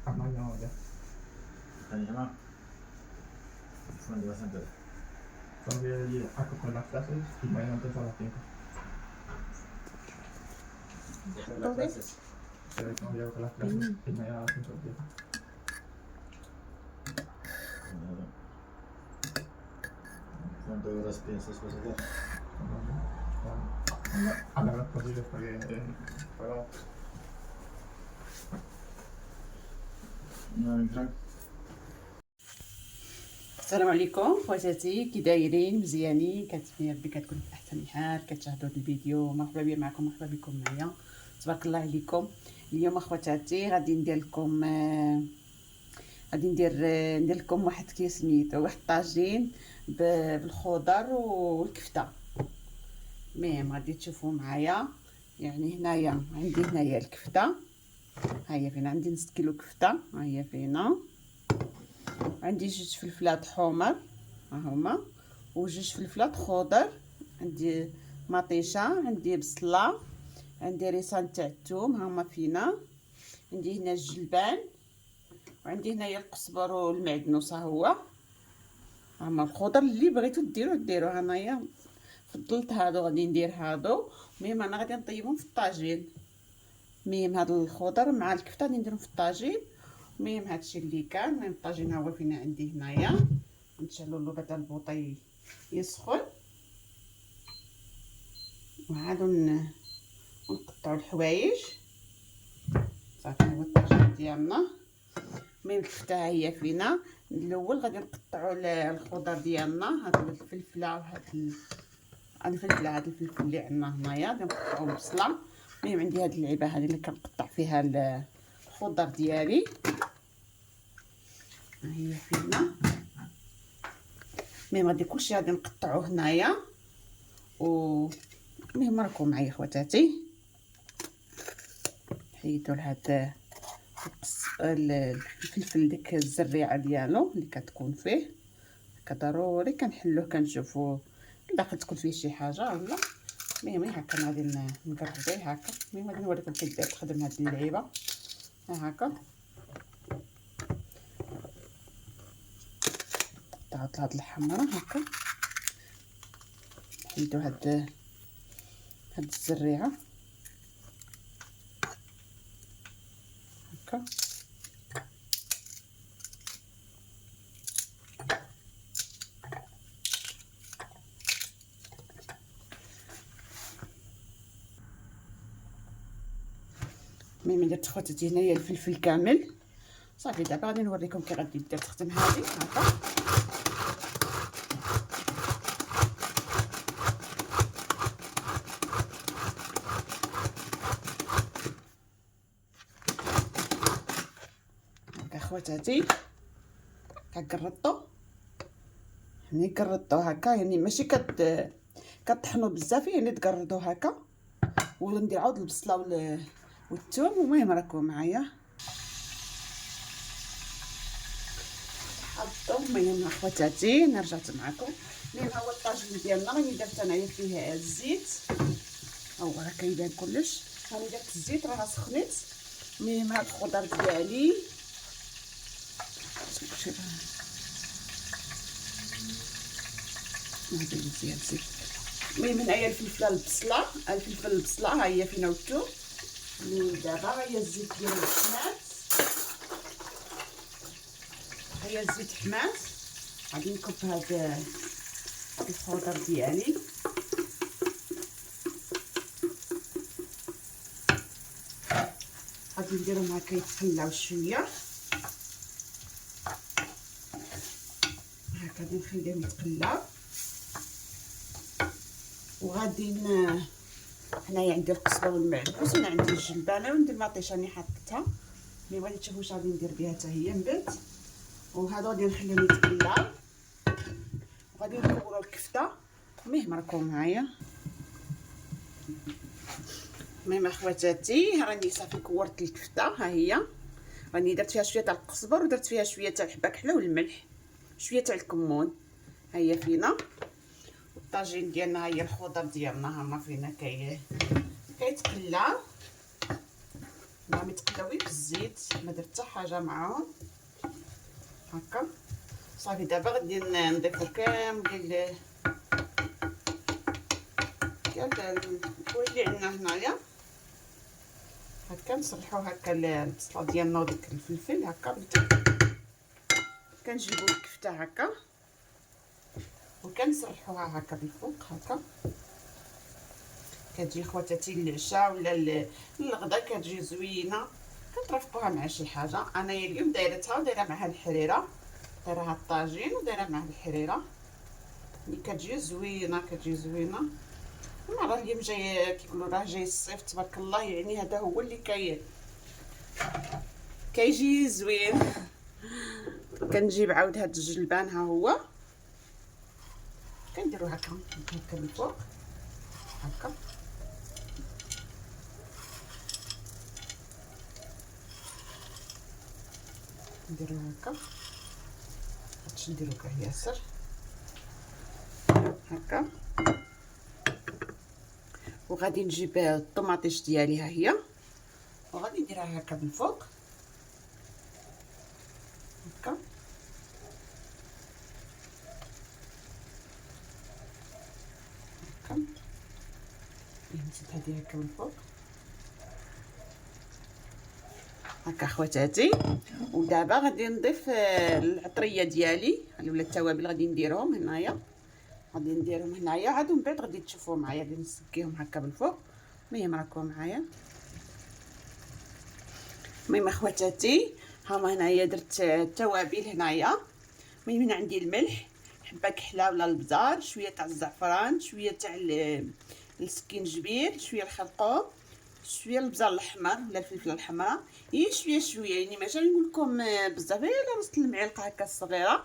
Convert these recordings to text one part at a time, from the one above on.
tamaño ya. Mañana, ¿cuándo vas a entrar? Cuando voy allí a coger las clases y mañana empiezo a las 5. ¿Coger las clases? Pero como llego con las clases y mañana a las 5 empiezo. ¿Cuántas horas piensas hacer? A la vez posible porque puedo. نعم فرانك. السلام عليكم خواتاتي، كي دايرين؟ مزيانين؟ كتمنى ربي كتكون في احسن الحال. كتشاهدوا هذا الفيديو، مرحبا بيا معكم، مرحبا بكم معايا، تبارك الله عليكم. اليوم خواتاتي غادي ندير لكم واحد كيس سميتو واحد الطاجين بالخضر والكفته. المهم غادي تشوفوا معايا. يعني هنايا عندي الكفته، ها هي فينا عندي نص كيلو كفته، ها هي فينا عندي 2 فلفلات حمر ها هما، وجوج فلفلات خضر، عندي مطيشه، عندي بصله، عندي ريسان تاع الثوم ها هما فينا، عندي هنا الجلبان، وعندي هنايا القزبر والمعدنوس ها هو. ها هما الخضر اللي بغيتو ديروه. انايا فضلت هادو، غادي ندير هادو. المهم انا غادي نطيبهم في الطاجين. المهم هاد الخضر مع الكفته غادي نديرهم في الطاجين. المهم هادشي اللي كان. المهم الطاجين ها هو فينا عندي هنايا. نشعلوا له بعدا البوطي يسخن، وعادو نقطعوا الحوايج. صافي هو الطاجين ديالنا. المهم الكفته هي فينا. الاول غادي نقطعوا الخضر ديالنا، هاد الفلفله وهاد هاد الفلفل اللي عندنا هنايا غادي نقطعوا البصله. المهم عندي هاد اللعيبه هذه اللي كنقطع فيها الخضر ديالي، ها هي فينا. المهم غادي كلشي غادي نقطعو هنايا. المهم راكم معايا خواتاتي. حيدوا لهاد الفلفل ديك الزريعه ديالو اللي كتكون فيه، ضروري كنحلوه كنشوفوا الا تكون فيه شي حاجه ولا. المهم هكا غادي نقربيه هكا. المهم غادي نوريكم كيف تخدم هاد اللعيبه. ها هكا قطعت هاد الحمراء هكا، حيدوا هاد الزريعه هكا. المهم درت خواتاتي هنايا الفلفل كامل. صافي دابا غادي نوريكم كي غادي دير تخدم هذه هكا. هكا خواتاتي كنقرطو، يعني قرطو هكا، يعني ماشي كطحنوا بزاف، يعني تقرطو هكا. وندير عاود البصله والثوم. المهم راكم معايا حطوا. المهم اخواتاتي انا رجعت معكم. المهم ها هو الطاجين ديالنا. راني درت انايا فيه الزيت، ها هو راه كيبان كلش. راني درت الزيت راه سخنت. المهم هاد الخضر ديالي نهضر مزيان الزيت. المهم هنايا الفلفل البصله ها هي فينا والثوم. دابا ها هي الزيت ديالو حمات، ها هي الزيت حمات. غادي نكب هاد الخضر ديالي. غادي نديرهم هكا يتقلاو شويه هكا، غادي نخليهم يتقلاو. وغادي هنايا عندي القزبر والمعدنوس، هنا عندي الجلبانه وعندي المطيشه راني حطيتها. ملي غادي تشوفوا واش غادي ندير بها حتى هي من بعد. وهادو غادي نخليهم يتقلاو وغادي نكورو الكفته. المهم راكم معايا. المهم اخواتاتي راني صافي كورت الكفته، ها هي راني درت فيها شويه تاع القزبر ودرت فيها شويه تاع الحبه كحله والملح، شويه تاع الكمون. ها هي فينا الطاجين ديالنا. ها هي الخضر ديالنا هما فينا كيتقلاو. راهم يتقلاوي في الزيت، ما درت حتى حاجه معاهم. هكا صافي. دابا غادي نضيفو كامل ديال الحوايج اللي عندنا هنايا. هكا نصلحو هكا البصله ديالنا وديك الفلفل هكا كنجيبو الكفته هكا وكنسرحوها هكا بالفوق هكا. كتجي خواتاتي للعشاء ولا للغدا كتجي زوينه، كترافقوها مع شي حاجه. انايا اليوم دايرتها ودايره معها الحريره، دايرها الطاجين ودايره معها الحريره، اللي كتجي زوينه المره اليوم جاي كيقولوا راه جاي الصيف تبارك الله، يعني هذا هو اللي كيجي زوين. كنجيب عاود هاد الجلبان ها هو كنديرو هكا من فوق هكا. نديرو هكا، هادشي نديرو كاع ياسر هكا. وغادي نجيب الطوماطيش ديالي ها هي، وغادي نديرها هكا من فوق هكا. نزيد هادي هكا من فوق هكا خواتاتي. ودابا غادي نضيف العطريه ديالي ولا التوابل، غادي نديرهم هنايا، عاد من بعد غادي تشوفوا معايا. غادي نسكيهم هكا بالفوق. المهم راكم معايا. المهم خواتاتي هما هنايا درت التوابل هنايا. المهم هنا عندي الملح، حبه كحله ولا البزار، شويه تاع الزعفران، شويه تاع السكينجبير، شويه الخرقوم، شويه البزار الاحمر ولا الفلفله الحمراء، شويه يعني ماشي نقول لكم بزاف، غير نص المعلقه هكا الصغيره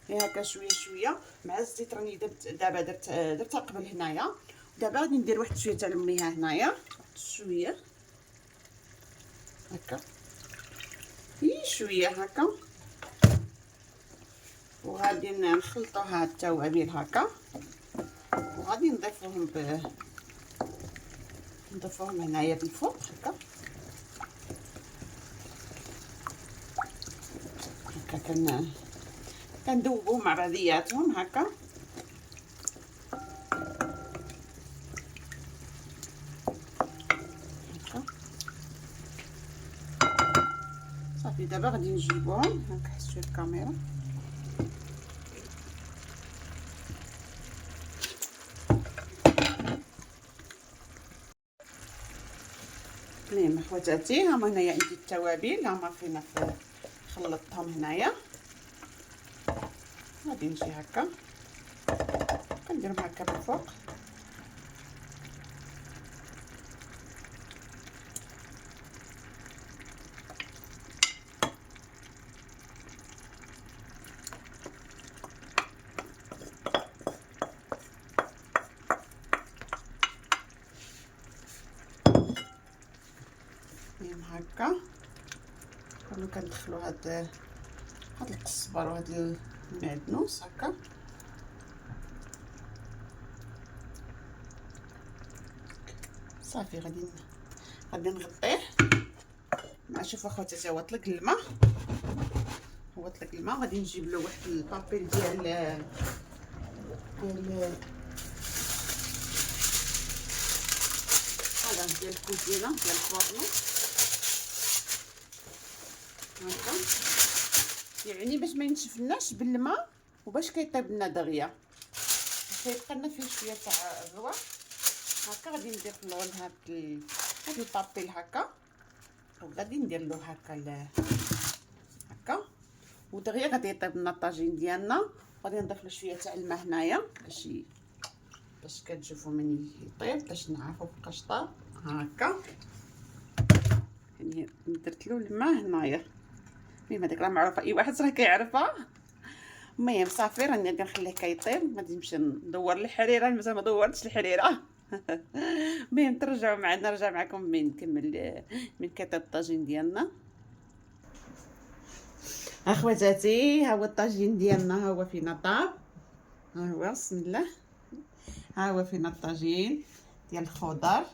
هكا شويه مع الزيت. راني دابا درتها قبل هنايا. دابا غادي ندير واحد شويه تاع المياه هنايا، شويه هكا شويه هكا. وغادي نخلطوا هاد التوابل هكا، وغادي نضيفوهم هنايا بالفوق هكا كندوبوهم مع بعضياتهم هكا. صافي دابا غادي نجيبوهم هكا. حس شويه الكاميرا. المهم خواتاتي هما هنايا عندي التوابل، هما فينا خلطتهم هنايا. غادي نجي هكا كنديرهم هكا بالفوق. هكا كندخلو هاد القزبر وهاد المعدنوس هكا. صافي غادي نغطيه مع. شوفوا اخواتي هو طلق الماء، غادي نجيب له واحد البابيل ديال هذا ديال الكوزينه ديال الفرن هكا، يعني باش ما ينشفناش بالماء وباش كيطيب لنا دغيا، كيبقى لنا فيه شويه تاع الروا هكا. غادي ندير له هاد البابيل هكا، وغادي ندير له هكا ودغيا غادي يطيب لنا الطاجين ديالنا. غادي نضيف له شويه تاع الماء هنايا باش كتشوفوا من يطيب، باش نعرفوا فوقاش طاب هكا. يعني درت له الماء هنايا. المهم هذيك راه معروفه، اي واحد راه كيعرفها. المهم صافي راني غادي نخليه كيطيب. غادي نمشي ندور الحريره، مازال ما دورتش الحريره. المهم ترجعوا معنا، نرجع معكم من نكمل من كيطيب الطاجين ديالنا. اخواتاتي ها هو الطاجين ديالنا، ها هو فينا طاب، ها هو بسم الله. ها هو فينا الطاجين ديال الخضر،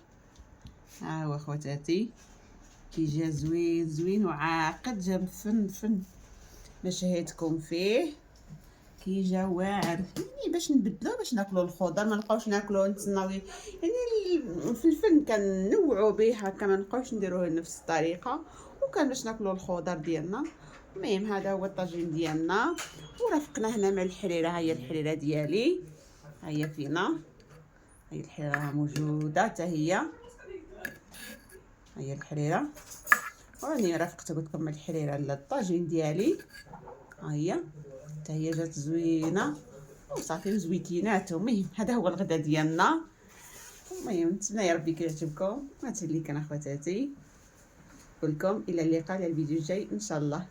ها هو خواتاتي كيجي زوين زوين وعاقد، جا مفن نشهدكم فيه كيجا واعر. يعني باش نبدلو باش ناكلو الخضر، ما نبقاوش ناكلوه نتسناو يعني الفلفل كنوعو به هكا، ما نبقاوش نديروه نفس الطريقه، وكان باش ناكلو الخضر ديالنا. المهم هذا هو الطاجين ديالنا، ورافقنا هنا مع الحريره. ها هي الحريره ديالي، ها هي فينا، هي الحريره موجوده حتى هي، ها هي الحريره. وراني رافقت قلت لكم مع الحريره للطاجين ديالي، ها هي حتى هي جات زوينه وصافي وزويتينات. المهم هذا هو الغدا ديالنا. المهم نتمنى يا ربي كيعجبكم. هادشي اللي كان اخواتاتي، نقول لكم الى اللقاء، الى الفيديو الجاي ان شاء الله.